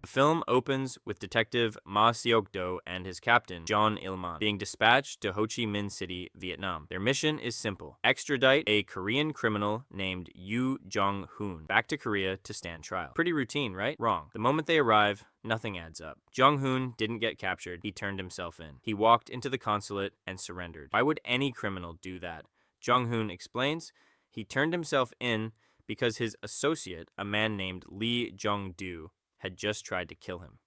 The film opens with Detective Ma Seok-do and his captain, John Il-man, being dispatched to Ho Chi Minh City, Vietnam. Their mission is simple: extradite a Korean criminal named Yoo Jong-hoon back to Korea to stand trial. Pretty routine, right? Wrong. The moment they arrive, nothing adds up. Jong-hoon didn't get captured, he turned himself in. He walked into the consulate and surrendered. Why would any criminal do that? Jong-hoon explains he turned himself in because his associate, a man named Lee Jong-do, had just tried to kill him.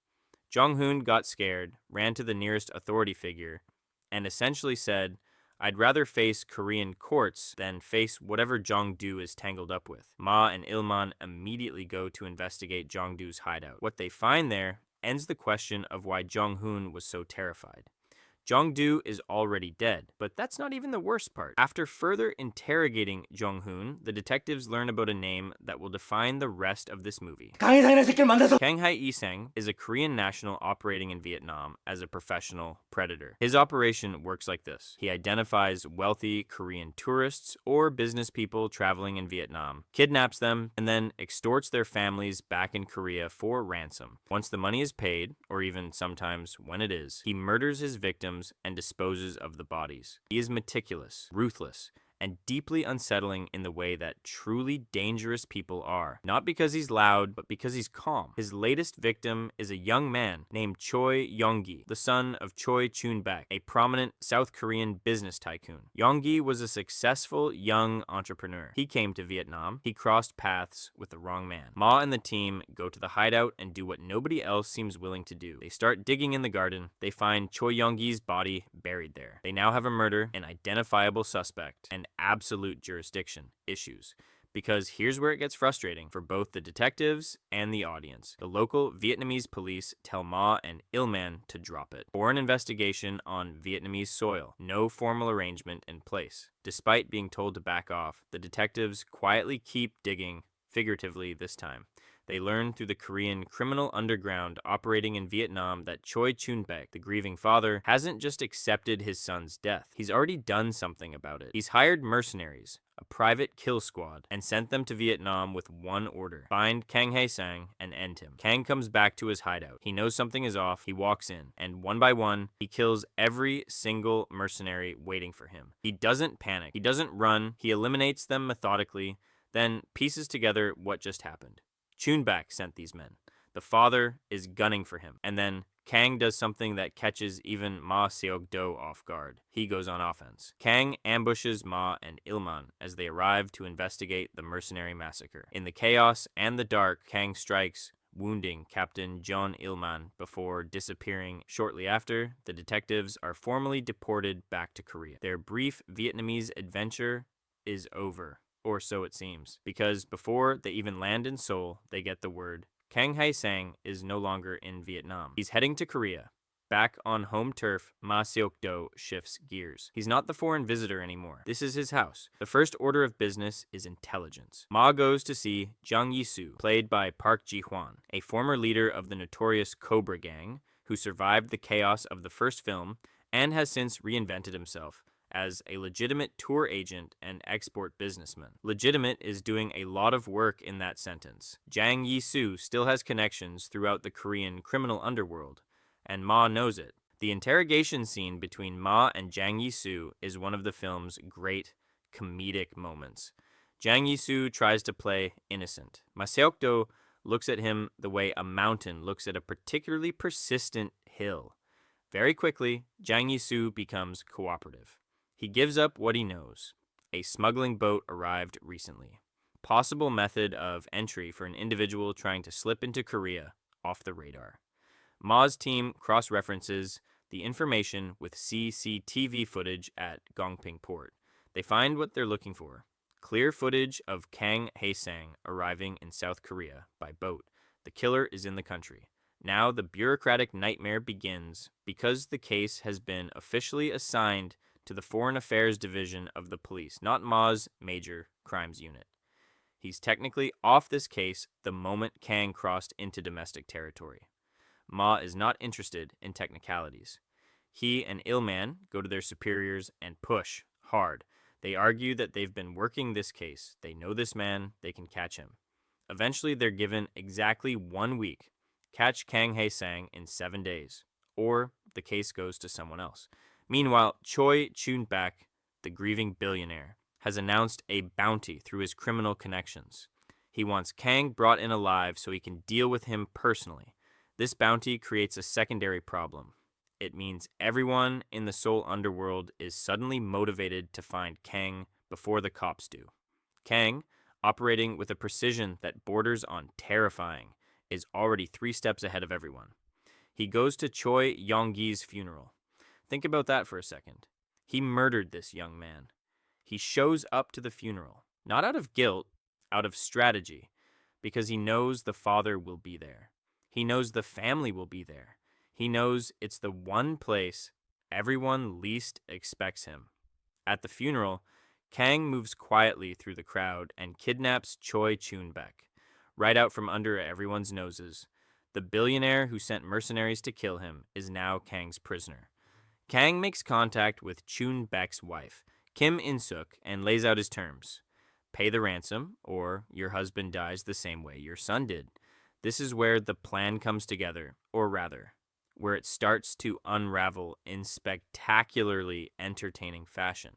Jong-hoon got scared, ran to the nearest authority figure, and essentially said, "I'd rather face Korean courts than face whatever Jong-do is tangled up with." Ma and Il-man immediately go to investigate Jong-do's hideout. What they find there ends the question of why Jong-hoon was so terrified. Jong-do is already dead, but that's not even the worst part. After further interrogating Jong-hoon, the detectives learn about a name that will define the rest of this movie. Kang Hae-sang is a Korean national operating in Vietnam as a professional predator. His operation works like this. He identifies wealthy Korean tourists or business people traveling in Vietnam, kidnaps them, and then extorts their families back in Korea for ransom. Once the money is paid, or even sometimes when it is, he murders his victims and disposes of the bodies. He is meticulous, ruthless, and deeply unsettling in the way that truly dangerous people are. Not because he's loud, but because he's calm. His latest victim is a young man named Choi Yong-gi, the son of Choi Chun-bak, a prominent South Korean business tycoon. Yong-gi was a successful young entrepreneur. He came to Vietnam. He crossed paths with the wrong man. Ma and the team go to the hideout and do what nobody else seems willing to do. They start digging in the garden. They find Choi Yong-gi's body buried there. They now have a murder, an identifiable suspect, and absolute jurisdiction issues. Because here's where it gets frustrating for both the detectives and the audience. The local Vietnamese police tell Ma and Il-man to drop it. For an investigation on Vietnamese soil, no formal arrangement in place. Despite being told to back off, the detectives quietly keep digging, figuratively this time. They learn through the Korean criminal underground operating in Vietnam that Choi Chun-bak, the grieving father, hasn't just accepted his son's death. He's already done something about it. He's hired mercenaries, a private kill squad, and sent them to Vietnam with one order: find Kang Hae-sang and end him. Kang comes back to his hideout. He knows something is off. He walks in, and one by one, he kills every single mercenary waiting for him. He doesn't panic. He doesn't run. He eliminates them methodically, then pieces together what just happened. Chun-bak sent these men. The father is gunning for him. And then Kang does something that catches even Ma Seok-do off guard. He goes on offense. Kang ambushes Ma and Il-man as they arrive to investigate the mercenary massacre. In the chaos and the dark, Kang strikes, wounding Captain John Il-man before disappearing. Shortly after, the detectives are formally deported back to Korea. Their brief Vietnamese adventure is over. Or so it seems, because before they even land in Seoul, they get the word Kang Hae-sang is no longer in Vietnam. He's heading to Korea. Back on home turf, Ma Seok-do shifts gears. He's not the foreign visitor anymore. This is his house. The first order of business is intelligence. Ma goes to see Jang Yi-soo, played by Park Ji-hwan, a former leader of the notorious Cobra Gang, who survived the chaos of the first film and has since reinvented himself as a legitimate tour agent and export businessman. Legitimate is doing a lot of work in that sentence. Jang Yi-soo still has connections throughout the Korean criminal underworld, and Ma knows it. The interrogation scene between Ma and Jang Yi-soo is one of the film's great comedic moments. Jang Yi-soo tries to play innocent. Ma Seok-do looks at him the way a mountain looks at a particularly persistent hill. Very quickly, Jang Yi-soo becomes cooperative. He gives up what he knows. A smuggling boat arrived recently. Possible method of entry for an individual trying to slip into Korea, off the radar. Ma's team cross-references the information with CCTV footage at Gongping Port. They find what they're looking for. Clear footage of Kang Hae-sang arriving in South Korea by boat. The killer is in the country. Now the bureaucratic nightmare begins because the case has been officially assigned to the Foreign Affairs Division of the police, not Ma's major crimes unit. He's technically off this case the moment Kang crossed into domestic territory. Ma is not interested in technicalities. He and Il-man go to their superiors and push hard. They argue that they've been working this case. They know this man, they can catch him. Eventually, they're given exactly 1 week. Catch Kang Hae-sang in 7 days, or the case goes to someone else. Meanwhile, Choi Chun-bak, the grieving billionaire, has announced a bounty through his criminal connections. He wants Kang brought in alive so he can deal with him personally. This bounty creates a secondary problem. It means everyone in the Seoul underworld is suddenly motivated to find Kang before the cops do. Kang, operating with a precision that borders on terrifying, is already 3 steps ahead of everyone. He goes to Choi Yong-gi's funeral. Think about that for a second. He murdered this young man. He shows up to the funeral, not out of guilt, out of strategy, because he knows the father will be there. He knows the family will be there. He knows it's the one place everyone least expects him. At the funeral, Kang moves quietly through the crowd and kidnaps Choi Chun-bak, right out from under everyone's noses. The billionaire who sent mercenaries to kill him is now Kang's prisoner. Kang makes contact with Chun-bak's wife, Kim In-suk, and lays out his terms. Pay the ransom, or your husband dies the same way your son did. This is where the plan comes together, or rather, where it starts to unravel in spectacularly entertaining fashion.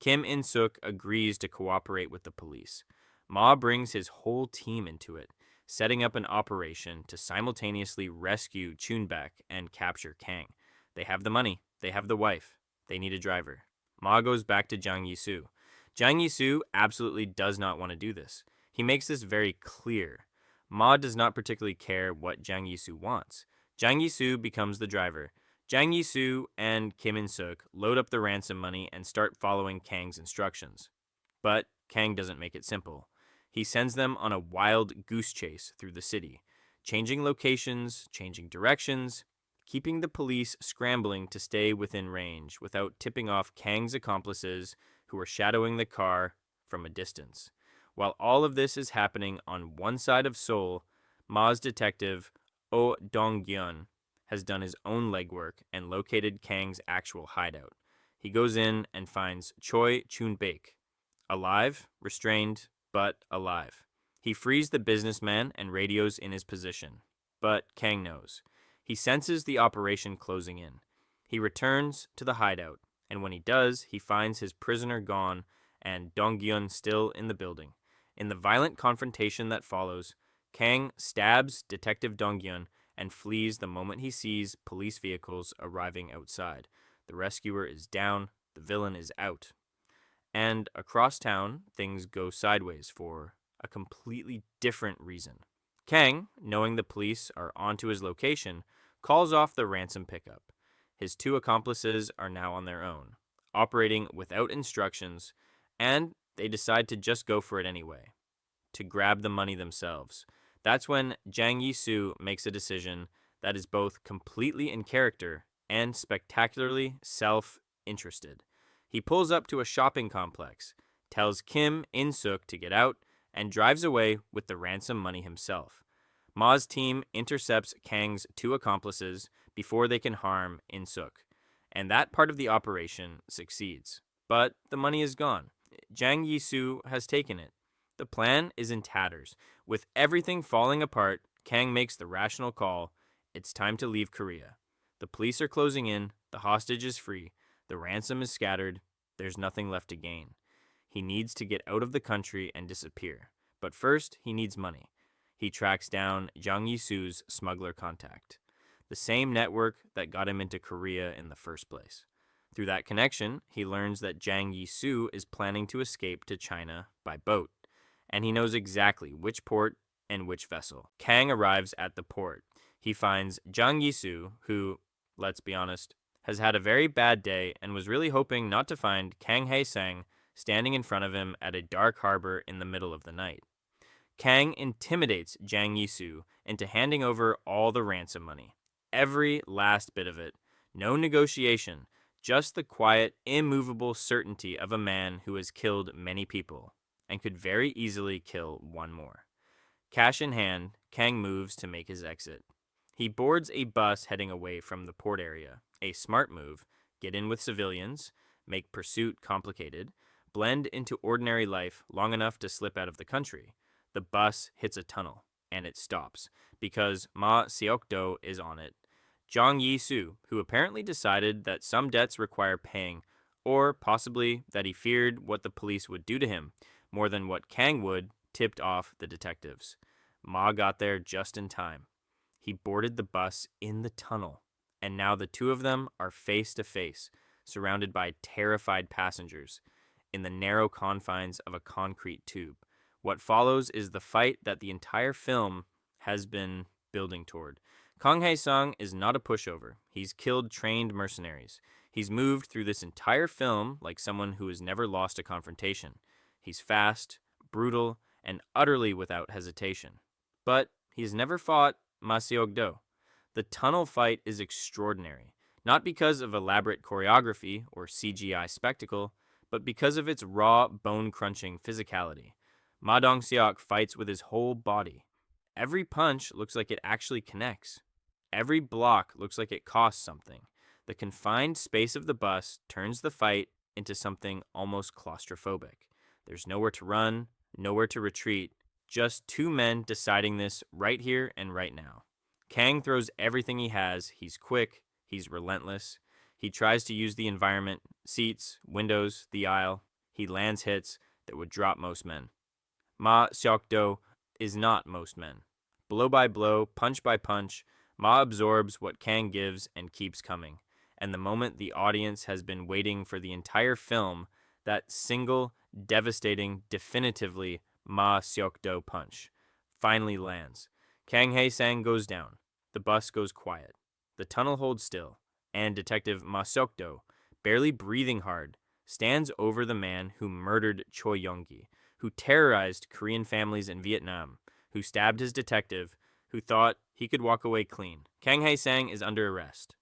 Kim In-suk agrees to cooperate with the police. Ma brings his whole team into it, setting up an operation to simultaneously rescue Chun-bak and capture Kang. They have the money, they have the wife, they need a driver. Ma goes back to Jang Yi-soo. Jang Yi-soo absolutely does not want to do this. He makes this very clear. Ma does not particularly care what Jang Yi-soo wants. Jang Yi-soo becomes the driver. Jang Yi-soo and Kim In-suk load up the ransom money and start following Kang's instructions. But Kang doesn't make it simple. He sends them on a wild goose chase through the city, changing locations, changing directions, keeping the police scrambling to stay within range without tipping off Kang's accomplices who are shadowing the car from a distance. While all of this is happening on one side of Seoul, Ma's detective, Oh Dong-gyun, has done his own legwork and located Kang's actual hideout. He goes in and finds Choi Chun-bak, alive, restrained, but alive. He frees the businessman and radios in his position. But Kang knows. He senses the operation closing in. He returns to the hideout, and when he does, he finds his prisoner gone and Dong-gyun still in the building. In the violent confrontation that follows, Kang stabs Detective Dong-gyun and flees the moment he sees police vehicles arriving outside. The rescuer is down, the villain is out. And across town, things go sideways for a completely different reason. Kang, knowing the police are onto his location, calls off the ransom pickup. His 2 accomplices are now on their own, operating without instructions, and they decide to just go for it anyway, to grab the money themselves. That's when Jang Yi-soo makes a decision that is both completely in character and spectacularly self-interested. He pulls up to a shopping complex, tells Kim In-suk to get out, and drives away with the ransom money himself. Ma's team intercepts Kang's 2 accomplices before they can harm In-suk, and that part of the operation succeeds. But the money is gone. Jang Yi-soo has taken it. The plan is in tatters. With everything falling apart, Kang makes the rational call. It's time to leave Korea. The police are closing in, the hostage is free, the ransom is scattered, there's nothing left to gain. He needs to get out of the country and disappear. But first, he needs money. He tracks down Jang Yi-soo's smuggler contact, the same network that got him into Korea in the first place. Through that connection, he learns that Jang Yi-soo is planning to escape to China by boat, and he knows exactly which port and which vessel. Kang arrives at the port. He finds Jang Yi-soo, who, let's be honest, has had a very bad day and was really hoping not to find Kang Hae-sang standing in front of him at a dark harbor in the middle of the night. Kang intimidates Jang Yi-soo into handing over all the ransom money. Every last bit of it. No negotiation, just the quiet, immovable certainty of a man who has killed many people and could very easily kill one more. Cash in hand, Kang moves to make his exit. He boards a bus heading away from the port area. A smart move, get in with civilians, make pursuit complicated, blend into ordinary life long enough to slip out of the country. The bus hits a tunnel, and it stops, because Ma Seok-do is on it. Jang Yi-soo, who apparently decided that some debts require paying, or possibly that he feared what the police would do to him, more than what Kang would, tipped off the detectives. Ma got there just in time. He boarded the bus in the tunnel, and now the two of them are face to face, surrounded by terrified passengers, in the narrow confines of a concrete tube. What follows is the fight that the entire film has been building toward. Kang Hae-sung is not a pushover. He's killed trained mercenaries. He's moved through this entire film like someone who has never lost a confrontation. He's fast, brutal, and utterly without hesitation. But he's never fought Ma Seok-do. The tunnel fight is extraordinary, not because of elaborate choreography or CGI spectacle, but because of its raw, bone-crunching physicality. Ma Dong-seok fights with his whole body. Every punch looks like it actually connects. Every block looks like it costs something. The confined space of the bus turns the fight into something almost claustrophobic. There's nowhere to run, nowhere to retreat, just two men deciding this right here and right now. Kang throws everything he has. He's quick, he's relentless. He tries to use the environment, seats, windows, the aisle. He lands hits that would drop most men. Ma Seok-do is not most men. Blow by blow, punch by punch, Ma absorbs what Kang gives and keeps coming. And the moment the audience has been waiting for the entire film, that single, devastating, definitively Ma Seok-do punch finally lands. Kang Hae-sang goes down. The bus goes quiet. The tunnel holds still. And Detective Ma Seok-do, barely breathing hard, stands over the man who murdered Choi Young-gi, who terrorized Korean families in Vietnam, who stabbed his detective, who thought he could walk away clean. Kang Hae-sang is under arrest.